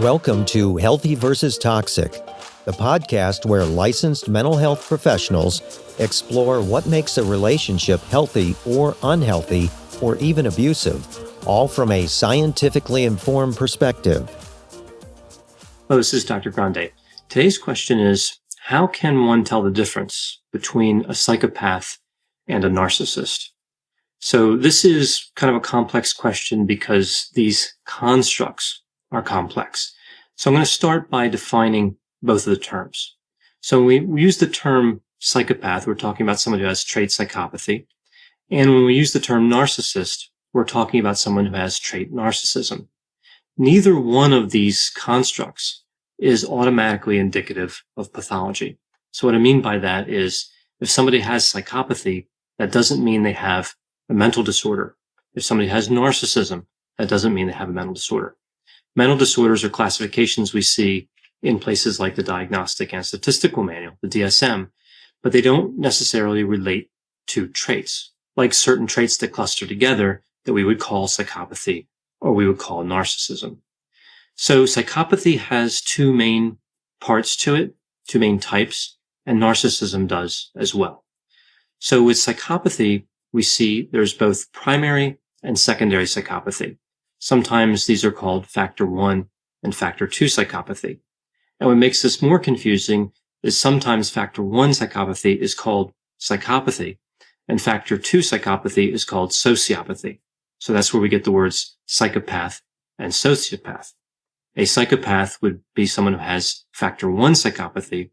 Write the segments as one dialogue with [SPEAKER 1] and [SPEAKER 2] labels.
[SPEAKER 1] Welcome to Healthy versus Toxic, the podcast where licensed mental health professionals explore what makes a relationship healthy or unhealthy or even abusive, all from a scientifically informed perspective.
[SPEAKER 2] Hello, this is Dr. Grande. Today's question is, how can one tell the difference between a psychopath and a narcissist? So this is kind of a complex question because these constructs are complex. So I'm going to start by defining both of the terms. So when we use the term psychopath, we're talking about someone who has trait psychopathy. And when we use the term narcissist, we're talking about someone who has trait narcissism. Neither one of these constructs is automatically indicative of pathology. So what I mean by that is if somebody has psychopathy, that doesn't mean they have a mental disorder. If somebody has narcissism, that doesn't mean they have a mental disorder. Mental disorders are classifications we see in places like the Diagnostic and Statistical Manual, the DSM, but they don't necessarily relate to traits, like certain traits that cluster together that we would call psychopathy or we would call narcissism. So psychopathy has two main parts to it, two main types, and narcissism does as well. So with psychopathy, we see there's both primary and secondary psychopathy. Sometimes these are called factor 1 and factor 2 psychopathy. And what makes this more confusing is sometimes factor 1 psychopathy is called psychopathy and factor 2 psychopathy is called sociopathy. So that's where we get the words psychopath and sociopath. A psychopath would be someone who has factor 1 psychopathy,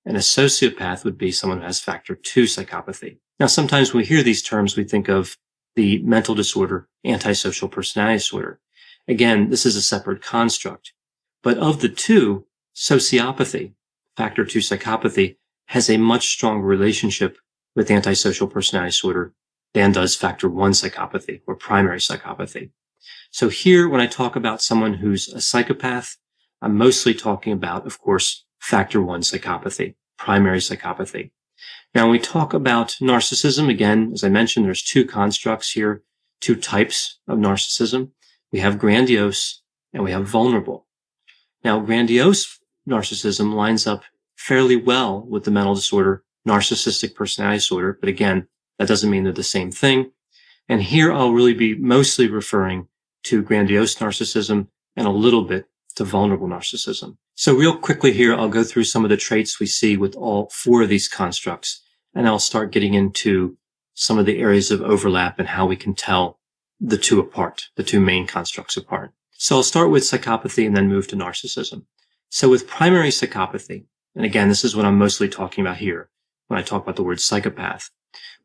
[SPEAKER 2] and a sociopath would be someone who has factor 2 psychopathy. Now, sometimes when we hear these terms, we think of the mental disorder, antisocial personality disorder. Again, this is a separate construct. But of the two, sociopathy, factor 2 psychopathy, has a much stronger relationship with antisocial personality disorder than does factor 1 psychopathy or primary psychopathy. So here, when I talk about someone who's a psychopath, I'm mostly talking about, of course, factor 1 psychopathy, primary psychopathy. Now, when we talk about narcissism, again, as I mentioned, there's two constructs here, two types of narcissism. We have grandiose and we have vulnerable. Now, grandiose narcissism lines up fairly well with the mental disorder, narcissistic personality disorder. But again, that doesn't mean they're the same thing. And here I'll really be mostly referring to grandiose narcissism and a little bit to vulnerable narcissism. So real quickly here, I'll go through some of the traits we see with all four of these constructs, and I'll start getting into some of the areas of overlap and how we can tell the two apart, the two main constructs apart. So I'll start with psychopathy and then move to narcissism. So with primary psychopathy, and again, this is what I'm mostly talking about here when I talk about the word psychopath,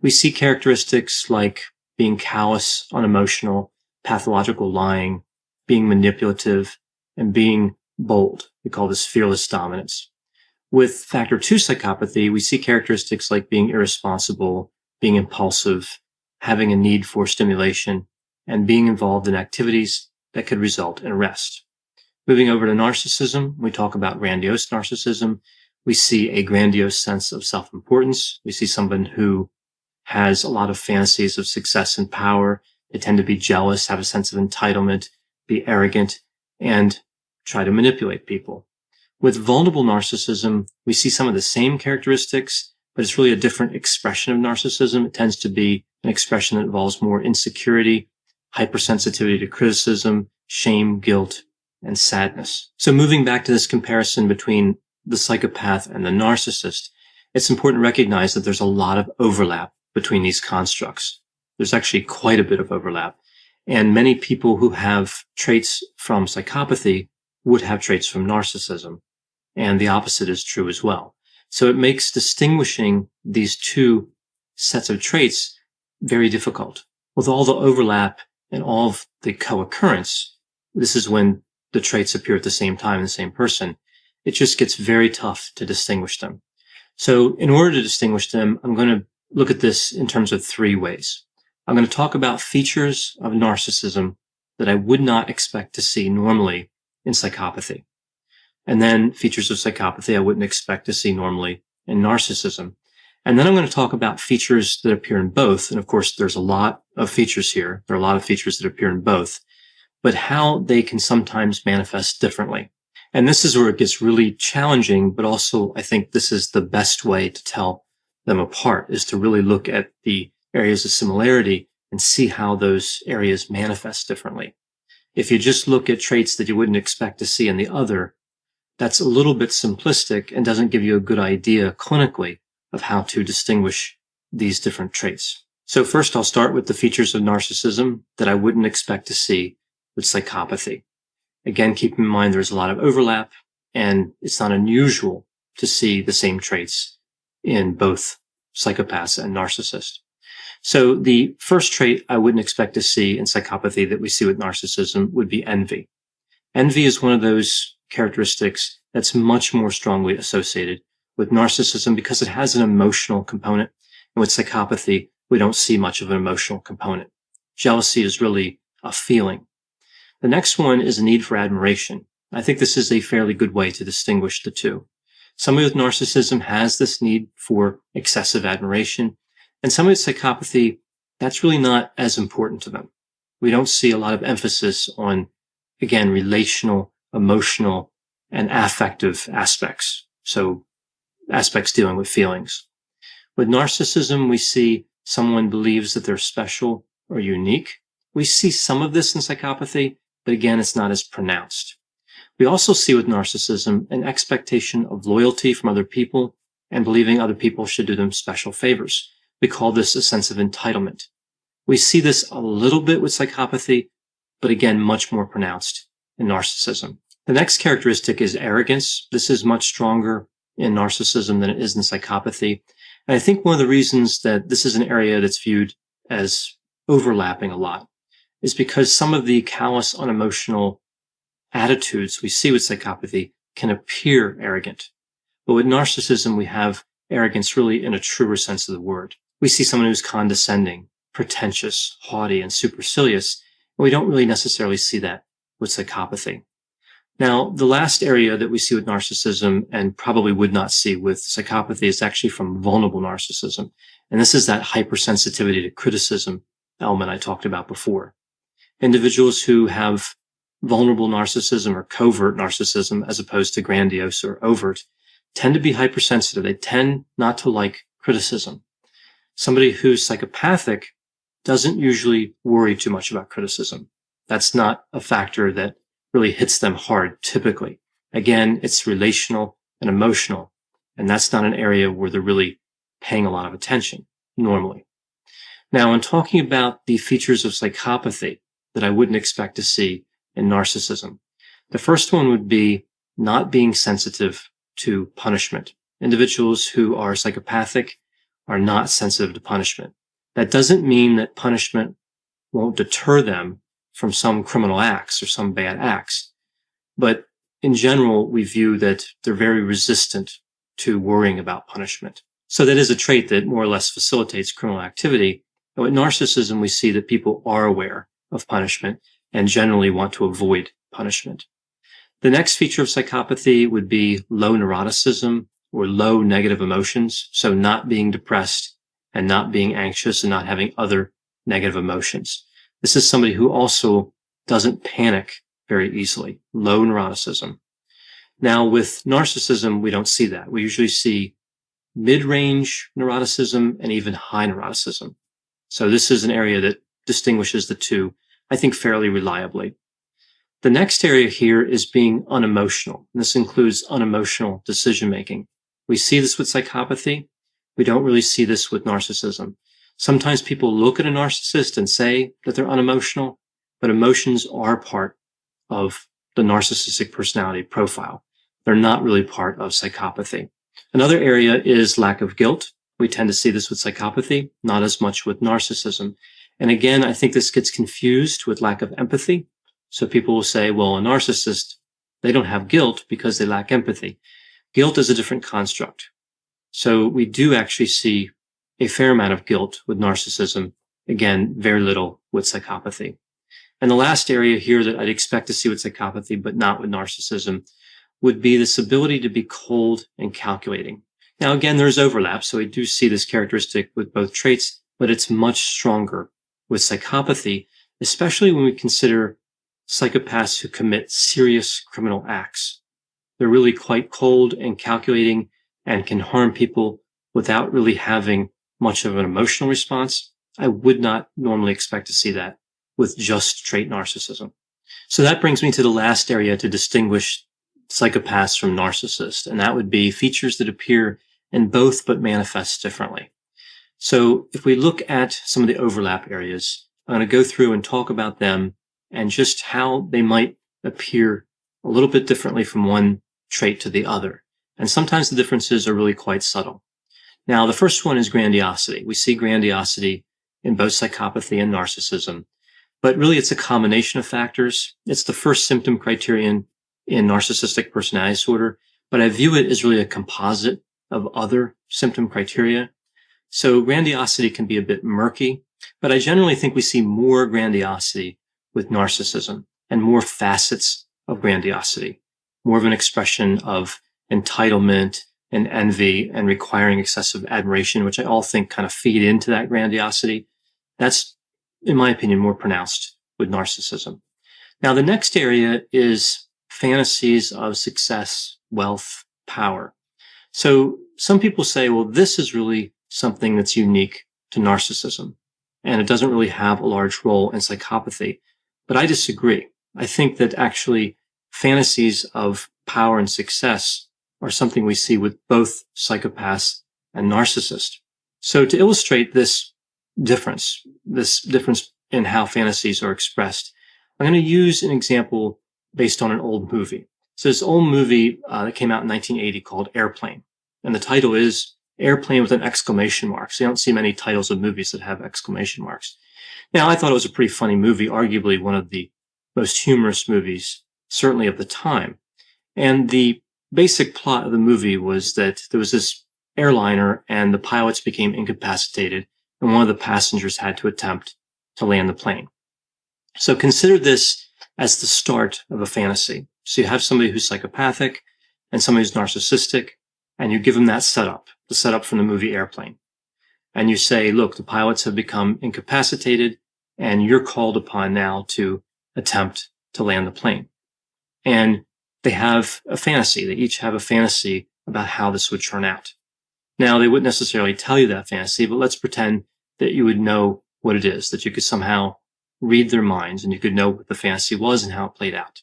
[SPEAKER 2] we see characteristics like being callous, unemotional, pathological lying, being manipulative, and being bold. We call this fearless dominance. With factor 2 psychopathy, we see characteristics like being irresponsible, being impulsive, having a need for stimulation, and being involved in activities that could result in arrest. Moving over to narcissism, we talk about grandiose narcissism. We see a grandiose sense of self-importance. We see someone who has a lot of fantasies of success and power. They tend to be jealous, have a sense of entitlement, be arrogant, and try to manipulate people. With vulnerable narcissism, we see some of the same characteristics, but it's really a different expression of narcissism. It tends to be an expression that involves more insecurity, hypersensitivity to criticism, shame, guilt, and sadness. So moving back to this comparison between the psychopath and the narcissist, it's important to recognize that there's a lot of overlap between these constructs. There's actually quite a bit of overlap. And many people who have traits from psychopathy would have traits from narcissism. And the opposite is true as well. So it makes distinguishing these two sets of traits very difficult. With all the overlap and all of the co-occurrence, this is when the traits appear at the same time in the same person. It just gets very tough to distinguish them. So in order to distinguish them, I'm going to look at this in terms of three ways. I'm going to talk about features of narcissism that I would not expect to see normally in psychopathy. And then features of psychopathy I wouldn't expect to see normally in narcissism. And then I'm going to talk about features that appear in both. And of course, there's a lot of features here. There are a lot of features that appear in both, but how they can sometimes manifest differently. And this is where it gets really challenging, but also I think this is the best way to tell them apart, is to really look at the areas of similarity and see how those areas manifest differently. If you just look at traits that you wouldn't expect to see in the other, that's a little bit simplistic and doesn't give you a good idea clinically of how to distinguish these different traits. So first, I'll start with the features of narcissism that I wouldn't expect to see with psychopathy. Again, keep in mind there's a lot of overlap, and it's not unusual to see the same traits in both psychopaths and narcissists. So the first trait I wouldn't expect to see in psychopathy that we see with narcissism would be envy. Envy is one of those characteristics that's much more strongly associated with narcissism because it has an emotional component. And with psychopathy, we don't see much of an emotional component. Jealousy is really a feeling. The next one is a need for admiration. I think this is a fairly good way to distinguish the two. Somebody with narcissism has this need for excessive admiration, and somebody with psychopathy, that's really not as important to them. We don't see a lot of emphasis on, again, relational, emotional, and affective aspects. So aspects dealing with feelings. With narcissism, we see someone believes that they're special or unique. We see some of this in psychopathy, but again, it's not as pronounced. We also see with narcissism an expectation of loyalty from other people and believing other people should do them special favors. We call this a sense of entitlement. We see this a little bit with psychopathy, but again, much more pronounced in narcissism. The next characteristic is arrogance. This is much stronger in narcissism than it is in psychopathy. And I think one of the reasons that this is an area that's viewed as overlapping a lot is because some of the callous, unemotional attitudes we see with psychopathy can appear arrogant. But with narcissism, we have arrogance really in a truer sense of the word. We see someone who's condescending, pretentious, haughty, and supercilious, and we don't really necessarily see that with psychopathy. Now, the last area that we see with narcissism and probably would not see with psychopathy is actually from vulnerable narcissism. And this is that hypersensitivity to criticism element I talked about before. Individuals who have vulnerable narcissism or covert narcissism, as opposed to grandiose or overt, tend to be hypersensitive. They tend not to like criticism. Somebody who's psychopathic doesn't usually worry too much about criticism. That's not a factor that really hits them hard typically. Again, it's relational and emotional, and that's not an area where they're really paying a lot of attention normally. Now, in talking about the features of psychopathy that I wouldn't expect to see in narcissism, the first one would be not being sensitive to punishment. Individuals who are psychopathic are not sensitive to punishment. That doesn't mean that punishment won't deter them from some criminal acts or some bad acts. But in general, we view that they're very resistant to worrying about punishment. So that is a trait that more or less facilitates criminal activity. And with narcissism, we see that people are aware of punishment and generally want to avoid punishment. The next feature of psychopathy would be low neuroticism or low negative emotions. So not being depressed and not being anxious and not having other negative emotions. This is somebody who also doesn't panic very easily, low neuroticism. Now, with narcissism, we don't see that. We usually see mid-range neuroticism and even high neuroticism. So this is an area that distinguishes the two, I think, fairly reliably. The next area here is being unemotional. And this includes unemotional decision-making. We see this with psychopathy. We don't really see this with narcissism. Sometimes people look at a narcissist and say that they're unemotional, but emotions are part of the narcissistic personality profile. They're not really part of psychopathy. Another area is lack of guilt. We tend to see this with psychopathy, not as much with narcissism. And again, I think this gets confused with lack of empathy. So people will say, well, a narcissist, they don't have guilt because they lack empathy. Guilt is a different construct. So we do actually see a fair amount of guilt with narcissism. Again, very little with psychopathy. And the last area here that I'd expect to see with psychopathy, but not with narcissism, would be this ability to be cold and calculating. Now, again, there's overlap. So we do see this characteristic with both traits, but it's much stronger with psychopathy, especially when we consider psychopaths who commit serious criminal acts. they're really quite cold and calculating and can harm people without really having much of an emotional response, I would not normally expect to see that with just straight narcissism. So that brings me to the last area to distinguish psychopaths from narcissists, and that would be features that appear in both but manifest differently. So if we look at some of the overlap areas, I'm going to go through and talk about them and just how they might appear a little bit differently from one trait to the other. And sometimes the differences are really quite subtle. Now, the first one is grandiosity. We see grandiosity in both psychopathy and narcissism, but really it's a combination of factors. It's the first symptom criterion in narcissistic personality disorder, but I view it as really a composite of other symptom criteria. So grandiosity can be a bit murky, but I generally think we see more grandiosity with narcissism and more facets of grandiosity, more of an expression of entitlement and envy and requiring excessive admiration, which I all think kind of feed into that grandiosity. That's, in my opinion, more pronounced with narcissism. Now, the next area is fantasies of success, wealth, power. So some people say, well, this is really something that's unique to narcissism, and it doesn't really have a large role in psychopathy. But I disagree. I think that actually fantasies of power and success are something we see with both psychopaths and narcissists. So to illustrate this difference in how fantasies are expressed, I'm going to use an example based on an old movie. So this old movie that came out in 1980 called Airplane. And the title is Airplane with an exclamation mark. So you don't see many titles of movies that have exclamation marks. Now, I thought it was a pretty funny movie, arguably one of the most humorous movies, certainly of the time. And the basic plot of the movie was that there was this airliner and the pilots became incapacitated, and one of the passengers had to attempt to land the plane. So consider this as the start of a fantasy. So you have somebody who's psychopathic and somebody who's narcissistic, and you give them that setup, the setup from the movie Airplane. And you say, look, the pilots have become incapacitated, and you're called upon now to attempt to land the plane. And they have a fantasy. They each have a fantasy about how this would turn out. Now, they wouldn't necessarily tell you that fantasy, but let's pretend that you would know what it is, that you could somehow read their minds and you could know what the fantasy was and how it played out.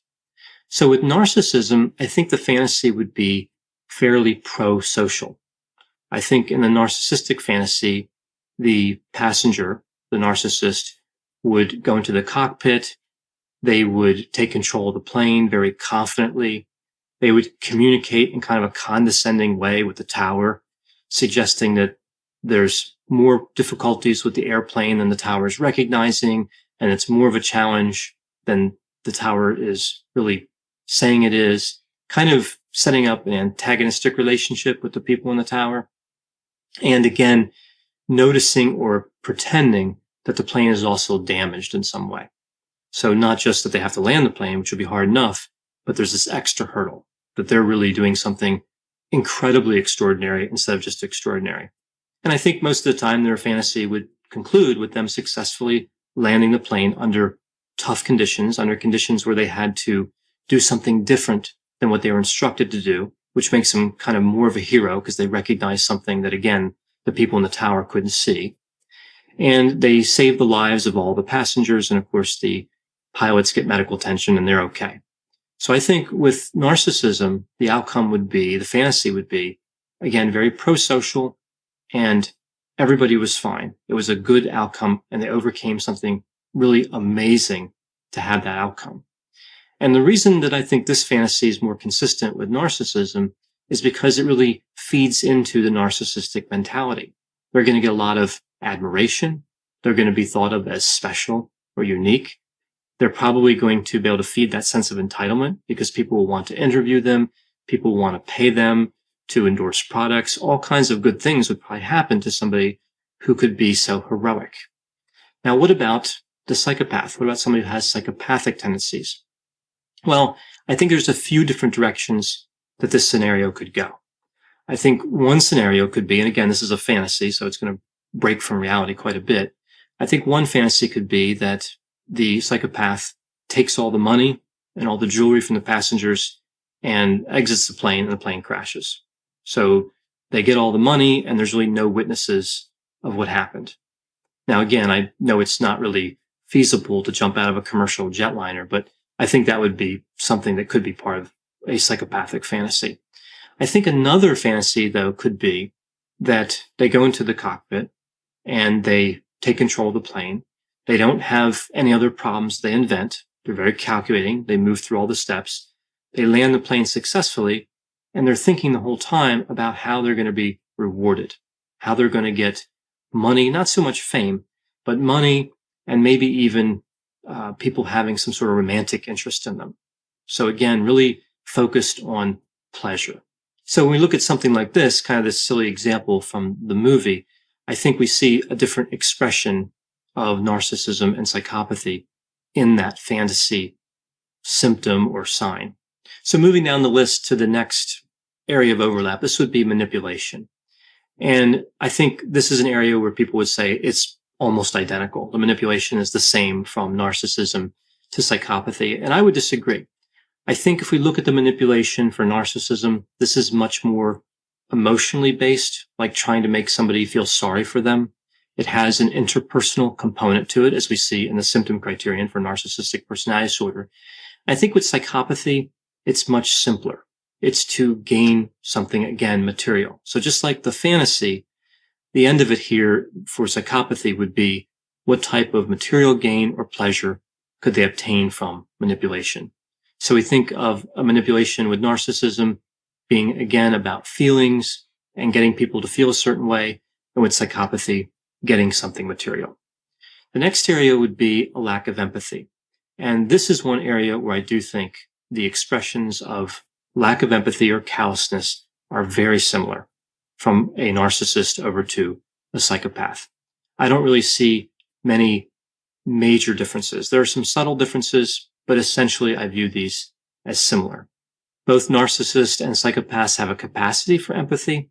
[SPEAKER 2] So with narcissism, I think the fantasy would be fairly pro-social. I think in the narcissistic fantasy, the passenger, the narcissist, would go into the cockpit. They would take control of the plane very confidently. They would communicate in kind of a condescending way with the tower, suggesting that there's more difficulties with the airplane than the tower is recognizing, and it's more of a challenge than the tower is really saying it is, kind of setting up an antagonistic relationship with the people in the tower. And again, noticing or pretending that the plane is also damaged in some way. So not just that they have to land the plane, which would be hard enough, but there's this extra hurdle that they're really doing something incredibly extraordinary instead of just extraordinary. And I think most of the time their fantasy would conclude with them successfully landing the plane under tough conditions, under conditions where they had to do something different than what they were instructed to do, which makes them kind of more of a hero because they recognize something that, again, the people in the tower couldn't see. And they save the lives of all the passengers. And of course, the pilots get medical attention and they're okay. So I think with narcissism, the outcome would be, the fantasy would be, again, very pro-social, and everybody was fine. It was a good outcome, and they overcame something really amazing to have that outcome. And the reason that I think this fantasy is more consistent with narcissism is because it really feeds into the narcissistic mentality. They're going to get a lot of admiration. They're going to be thought of as special or unique. They're probably going to be able to feed that sense of entitlement because people will want to interview them. People will want to pay them to endorse products. All kinds of good things would probably happen to somebody who could be so heroic. Now, what about the psychopath? What about somebody who has psychopathic tendencies? Well, I think there's a few different directions that this scenario could go. I think one scenario could be, and again, this is a fantasy, so it's going to break from reality quite a bit. I think one fantasy could be that the psychopath takes all the money and all the jewelry from the passengers and exits the plane, and the plane crashes. So they get all the money, and there's really no witnesses of what happened. Now, again, I know it's not really feasible to jump out of a commercial jetliner, but I think that would be something that could be part of a psychopathic fantasy. I think another fantasy, though, could be that they go into the cockpit and they take control of the plane. They don't have any other problems they invent. They're very calculating. They move through all the steps. They land the plane successfully, and they're thinking the whole time about how they're going to be rewarded, how they're going to get money, not so much fame, but money, and maybe even people having some sort of romantic interest in them. So again, really focused on pleasure. So when we look at something like this, kind of this silly example from the movie, I think we see a different expression of narcissism and psychopathy in that fantasy symptom or sign. So moving down the list to the next area of overlap, this would be manipulation. And I think this is an area where people would say it's almost identical. The manipulation is the same from narcissism to psychopathy. And I would disagree. I think if we look at the manipulation for narcissism, this is much more emotionally based, like trying to make somebody feel sorry for them. It has an interpersonal component to it, as we see in the symptom criterion for narcissistic personality disorder. I think with psychopathy, it's much simpler. It's to gain something, again, material. So just like the fantasy, the end of it here for psychopathy would be what type of material gain or pleasure could they obtain from manipulation. So we think of a manipulation with narcissism being, again, about feelings and getting people to feel a certain way, and with psychopathy, getting something material. The next area would be a lack of empathy. And this is one area where I do think the expressions of lack of empathy or callousness are very similar from a narcissist over to a psychopath. I don't really see many major differences. There are some subtle differences, but essentially I view these as similar. Both narcissists and psychopaths have a capacity for empathy,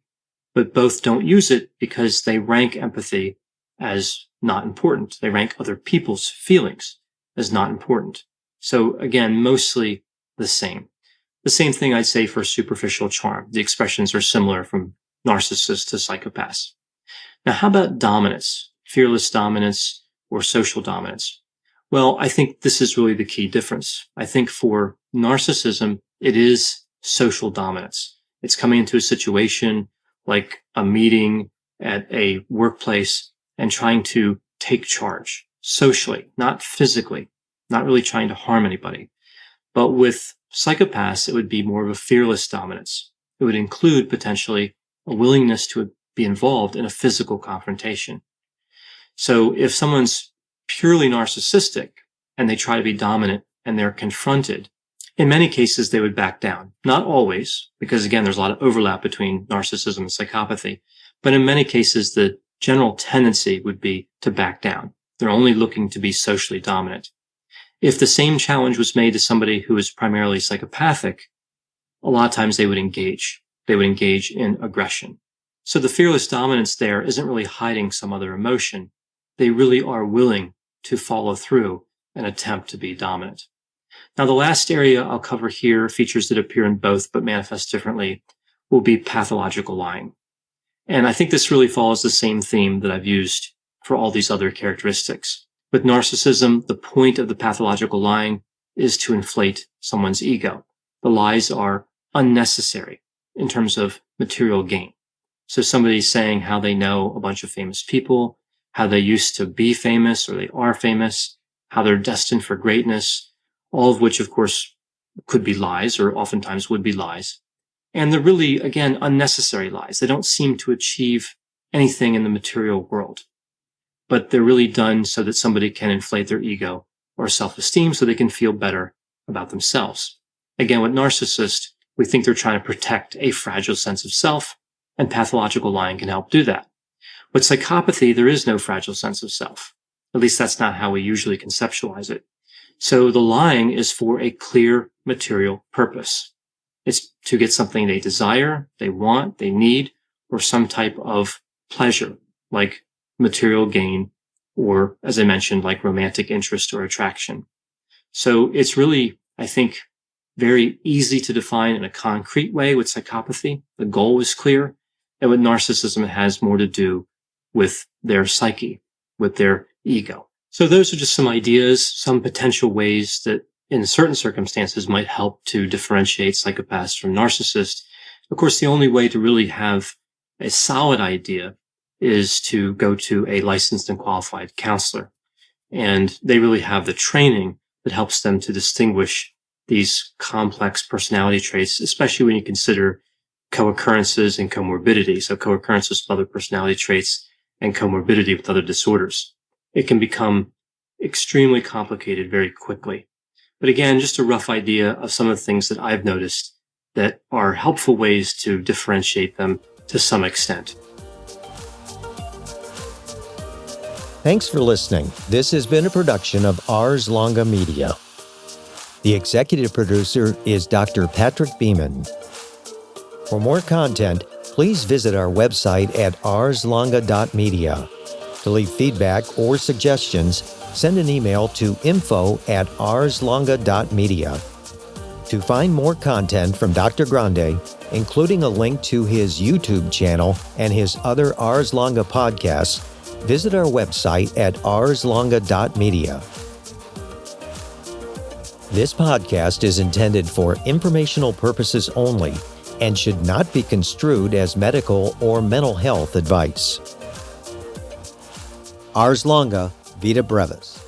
[SPEAKER 2] but both don't use it because they rank empathy as not important. They rank other people's feelings as not important. So again, mostly the same. The same thing I'd say for superficial charm. The expressions are similar from narcissists to psychopaths. Now, how about dominance, fearless dominance, or social dominance? Well, I think this is really the key difference. I think for narcissism, it is social dominance. It's coming into a situation like a meeting at a workplace and trying to take charge socially, not physically, not really trying to harm anybody. But with psychopaths, it would be more of a fearless dominance. It would include potentially a willingness to be involved in a physical confrontation. So if someone's purely narcissistic and they try to be dominant and they're confronted, in many cases, they would back down. Not always, because again, there's a lot of overlap between narcissism and psychopathy. But in many cases, the general tendency would be to back down. They're only looking to be socially dominant. If the same challenge was made to somebody who is primarily psychopathic, a lot of times they would engage. They would engage in aggression. So the fearless dominance there isn't really hiding some other emotion. They really are willing to follow through and attempt to be dominant. Now, the last area I'll cover here, features that appear in both but manifest differently, will be pathological lying. And I think this really follows the same theme that I've used for all these other characteristics. With narcissism, the point of the pathological lying is to inflate someone's ego. The lies are unnecessary in terms of material gain. So somebody's saying how they know a bunch of famous people, how they used to be famous or they are famous, how they're destined for greatness, all of which, of course, could be lies or oftentimes would be lies. And they're really, again, unnecessary lies. They don't seem to achieve anything in the material world, but they're really done so that somebody can inflate their ego or self-esteem so they can feel better about themselves. Again, with narcissists, we think they're trying to protect a fragile sense of self, and pathological lying can help do that. With psychopathy, there is no fragile sense of self. At least that's not how we usually conceptualize it. So the lying is for a clear material purpose. It's to get something they desire, they want, they need, or some type of pleasure, like material gain, or, as I mentioned, like romantic interest or attraction. So it's really, I think, very easy to define in a concrete way with psychopathy. The goal is clear. And with narcissism, it has more to do with their psyche, with their ego. So those are just some ideas, some potential ways that in certain circumstances might help to differentiate psychopaths from narcissists. Of course, the only way to really have a solid idea is to go to a licensed and qualified counselor. And they really have the training that helps them to distinguish these complex personality traits, especially when you consider co-occurrences and comorbidity. So co-occurrences with other personality traits and comorbidity with other disorders. It can become extremely complicated very quickly. But again, just a rough idea of some of the things that I've noticed that are helpful ways to differentiate them to some extent.
[SPEAKER 1] Thanks for listening. This has been a production of Ars Longa Media. The executive producer is Dr. Patrick Beeman. For more content, please visit our website at arslonga.media. To leave feedback or suggestions, send an email to info@arslonga.media. To find more content from Dr. Grande, including a link to his YouTube channel and his other Ars Longa podcasts, visit our website at arslonga.media. This podcast is intended for informational purposes only and should not be construed as medical or mental health advice. Ars Longa, Vita Brevis.